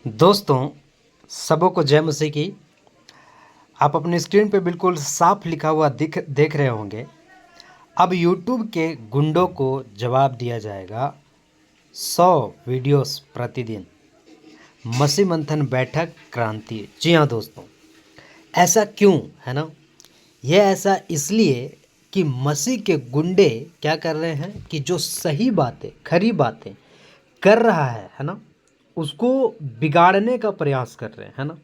दोस्तों, सबों को जय मसीह की। आप अपनी स्क्रीन पे बिल्कुल साफ लिखा हुआ देख रहे होंगे। अब यूट्यूब के गुंडों को जवाब दिया जाएगा 100 वीडियोस प्रतिदिन। मसीह मंथन बैठक क्रांति। जी हाँ दोस्तों, ऐसा क्यों है ना? यह ऐसा इसलिए कि मसीह के गुंडे क्या कर रहे हैं कि जो सही बातें, खरी बातें कर रहा है ना, उसको बिगाड़ने का प्रयास कर रहे हैं, है ना।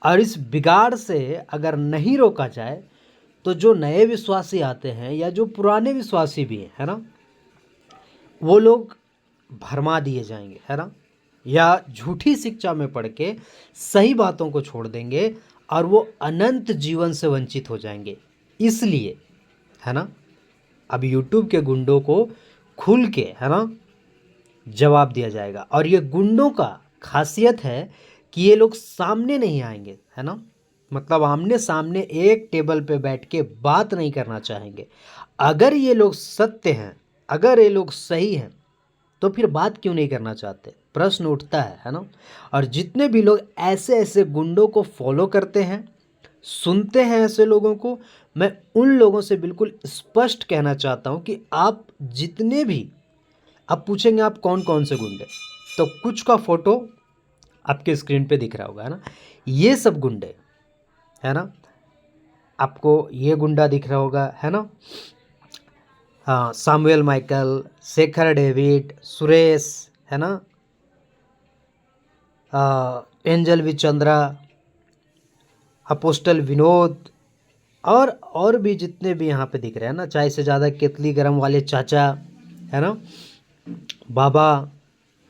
और इस बिगाड़ से अगर नहीं रोका जाए तो जो नए विश्वासी आते हैं या जो पुराने विश्वासी भी हैं, है ना, वो लोग भरमा दिए जाएंगे, है ना, या झूठी शिक्षा में पड़ के सही बातों को छोड़ देंगे और वो अनंत जीवन से वंचित हो जाएंगे। इसलिए, है ना, अब यूट्यूब के गुंडों को खुल के, है ना, जवाब दिया जाएगा। और ये गुंडों का खासियत है कि ये लोग सामने नहीं आएंगे, है ना, मतलब आमने सामने एक टेबल पे बैठ के बात नहीं करना चाहेंगे। अगर ये लोग सत्य हैं, अगर ये लोग सही हैं, तो फिर बात क्यों नहीं करना चाहते? प्रश्न उठता है ना। और जितने भी लोग ऐसे ऐसे गुंडों को फॉलो करते हैं, सुनते हैं ऐसे लोगों को, मैं उन लोगों से बिल्कुल स्पष्ट कहना चाहता हूं कि आप जितने भी, अब पूछेंगे आप कौन कौन से गुंडे, तो कुछ का फोटो आपके स्क्रीन पे दिख रहा होगा, है ना। ये सब गुंडे, है ना, आपको ये गुंडा दिख रहा होगा, है ना। हाँ, सामुएल माइकल, शेखर डेविड, सुरेश, है ना, एंजल विचंद्रा, अपोस्टल विनोद, और भी जितने भी यहाँ पे दिख रहे हैं ना, चाय से ज़्यादा केतली गरम वाले चाचा, है ना, बाबा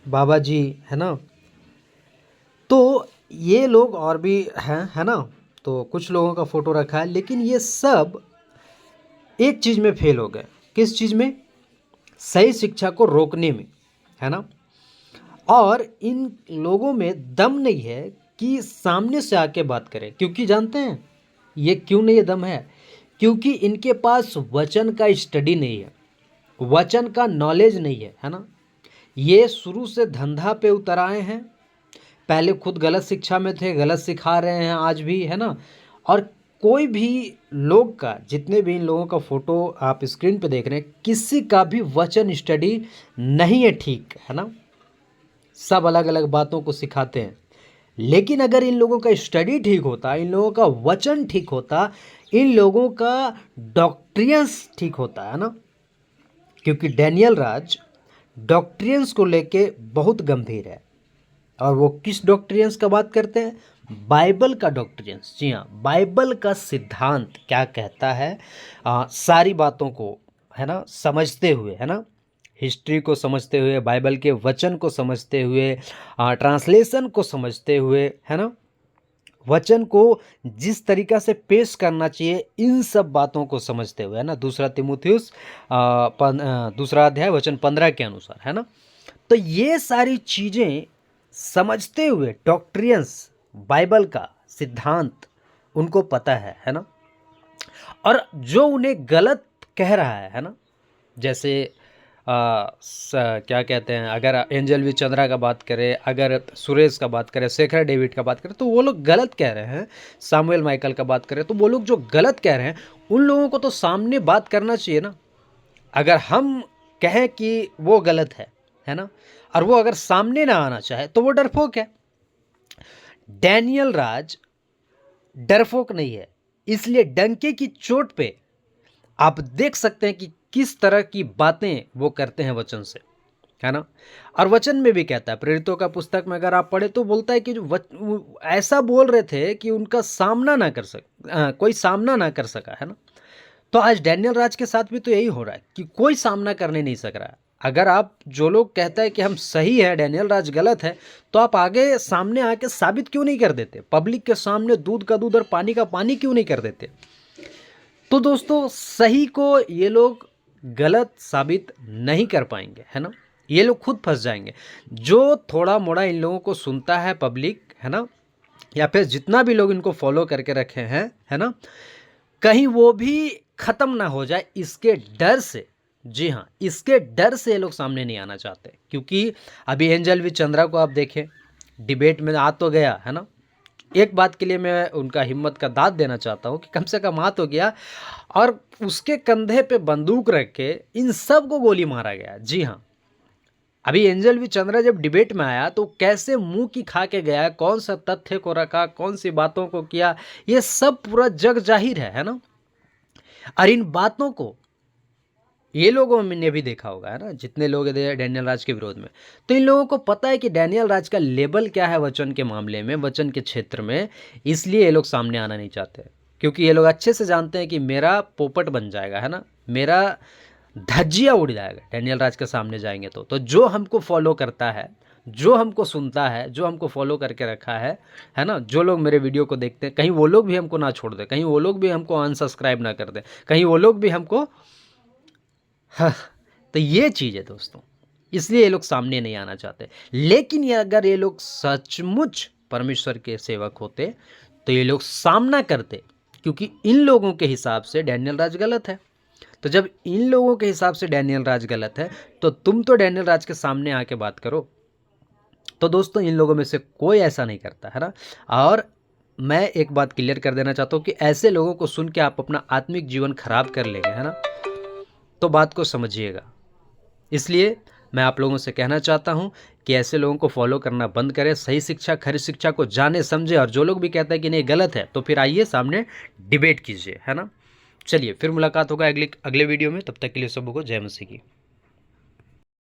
बाबा जी, है ना। तो ये लोग और भी हैं, है ना। तो कुछ लोगों का फोटो रखा है, लेकिन ये सब एक चीज़ में फेल हो गए। किस चीज़ में? सही शिक्षा को रोकने में, है ना। और इन लोगों में दम नहीं है कि सामने से आके बात करें, क्योंकि जानते हैं ये क्यों नहीं दम है? क्योंकि इनके पास वचन का स्टडी नहीं है, वचन का नॉलेज नहीं है ना। ये शुरू से धंधा पे उतर आए हैं, पहले खुद गलत शिक्षा में थे, गलत सिखा रहे हैं आज भी, है ना। और कोई भी लोग का, जितने भी इन लोगों का फोटो आप स्क्रीन पे देख रहे हैं, किसी का भी वचन स्टडी नहीं है, ठीक है ना। सब अलग अलग बातों को सिखाते हैं। लेकिन अगर इन लोगों का स्टडी ठीक होता, इन लोगों का वचन ठीक होता, इन लोगों का डॉक्ट्रियंस ठीक होता, है ना। क्योंकि डैनियल राज डॉक्ट्रियंस को लेके बहुत गंभीर है। और वो किस डॉक्ट्रियंस का बात करते हैं? बाइबल का डॉक्ट्रियंस। जी हाँ, बाइबल का सिद्धांत क्या कहता है, सारी बातों को, है ना, समझते हुए, है ना, हिस्ट्री को समझते हुए, बाइबल के वचन को समझते हुए, ट्रांसलेशन को समझते हुए, है ना, वचन को जिस तरीका से पेश करना चाहिए, इन सब बातों को समझते हुए, है ना। दूसरा तिमुथियुस दूसरा अध्याय वचन 15 के अनुसार, है ना। तो ये सारी चीज़ें समझते हुए, डॉक्ट्रियंस, बाइबल का सिद्धांत उनको पता है ना। और जो उन्हें गलत कह रहा है ना, जैसे क्या कहते हैं, अगर एंजल वी चंद्रा का बात करें, अगर सुरेश का बात करें, शेखर डेविड का बात करें, तो वो लोग गलत कह रहे हैं। सामुएल माइकल का बात करें तो वो लोग जो गलत कह रहे हैं, उन लोगों को तो सामने बात करना चाहिए ना। अगर हम कहें कि वो गलत है ना, और वो अगर सामने ना आना चाहे तो वो डरपोक है। डैनियल राज डरपोक नहीं है, इसलिए डंके की चोट पे आप देख सकते हैं कि किस तरह की बातें वो करते हैं वचन से, है ना। और वचन में भी कहता है, प्रेरितों का पुस्तक में अगर आप पढ़े तो बोलता है कि जो ऐसा बोल रहे थे कि उनका सामना ना कर कोई सामना ना कर सका, है ना। तो आज डैनियल राज के साथ भी तो यही हो रहा है कि कोई सामना करने नहीं सक रहा है। अगर आप, जो लोग कहता है कि हम सही है, डैनियल राज गलत है, तो आप आगे सामने आके साबित क्यों नहीं कर देते? पब्लिक के सामने दूध का दूध और पानी का पानी क्यों नहीं कर देते? तो दोस्तों, सही को ये लोग गलत साबित नहीं कर पाएंगे, है ना। ये लोग खुद फंस जाएंगे। जो थोड़ा मोड़ा इन लोगों को सुनता है पब्लिक, है ना, या फिर जितना भी लोग इनको फॉलो करके रखे हैं, है ना, कहीं वो भी खत्म ना हो जाए, इसके डर से। जी हाँ, इसके डर से ये लोग सामने नहीं आना चाहते। क्योंकि अभी एंजल वी चंद्रा को आप देखें, डिबेट में आ तो गया, है ना। एक बात के लिए मैं उनका हिम्मत का दाद देना चाहता हूँ कि कम से कम आ तो गया, और उसके कंधे पे बंदूक रख के इन सब को गोली मारा गया। जी हाँ, अभी एंजल वी चंद्रा जब डिबेट में आया तो कैसे मुंह की खा के गया, कौन सा तथ्य को रखा, कौन सी बातों को किया, ये सब पूरा जग जाहिर है ना। और इन बातों को ये लोगों ने भी देखा होगा, है ना, जितने लोग थे डैनियल राज के विरोध में, तो इन लोगों को पता है कि डैनियल राज का लेवल क्या है वचन के मामले में, वचन के क्षेत्र में। इसलिए ये लोग सामने आना नहीं चाहते, क्योंकि ये लोग अच्छे से जानते हैं कि मेरा पोपट बन जाएगा, है ना, मेरा धज्जिया उड़ जाएगा डैनियल राज के सामने जाएंगे तो जो हमको फॉलो करता है, जो हमको सुनता है, जो हमको फॉलो करके रखा है ना, जो लोग मेरे वीडियो को देखते हैं, कहीं वो लोग भी हमको ना छोड़ दे, कहीं वो लोग भी हमको अनसब्सक्राइब ना कर दे, कहीं वो लोग भी हमको हाँ, तो ये चीज़ है दोस्तों, इसलिए ये लोग सामने नहीं आना चाहते। लेकिन ये अगर ये लोग सचमुच परमेश्वर के सेवक होते तो ये लोग सामना करते, क्योंकि इन लोगों के हिसाब से डैनियल राज गलत है। तो जब इन लोगों के हिसाब से डैनियल राज गलत है, तो तुम तो डैनियल राज के सामने आके बात करो। तो दोस्तों इन लोगों में से कोई ऐसा नहीं करता, है ना। और मैं एक बात क्लियर कर देना चाहता हूँ कि ऐसे लोगों को सुन के आप अपना आत्मिक जीवन खराब कर लेंगे, है ना, तो बात को समझिएगा। इसलिए मैं आप लोगों से कहना चाहता हूं कि ऐसे लोगों को फॉलो करना बंद करें, सही शिक्षा खरी शिक्षा को जाने समझे, और जो लोग भी कहते हैं कि नहीं गलत है, तो फिर आइए सामने डिबेट कीजिए, है ना। चलिए फिर मुलाकात होगा अगले वीडियो में, तब तक के लिए सबको जय मसीह की।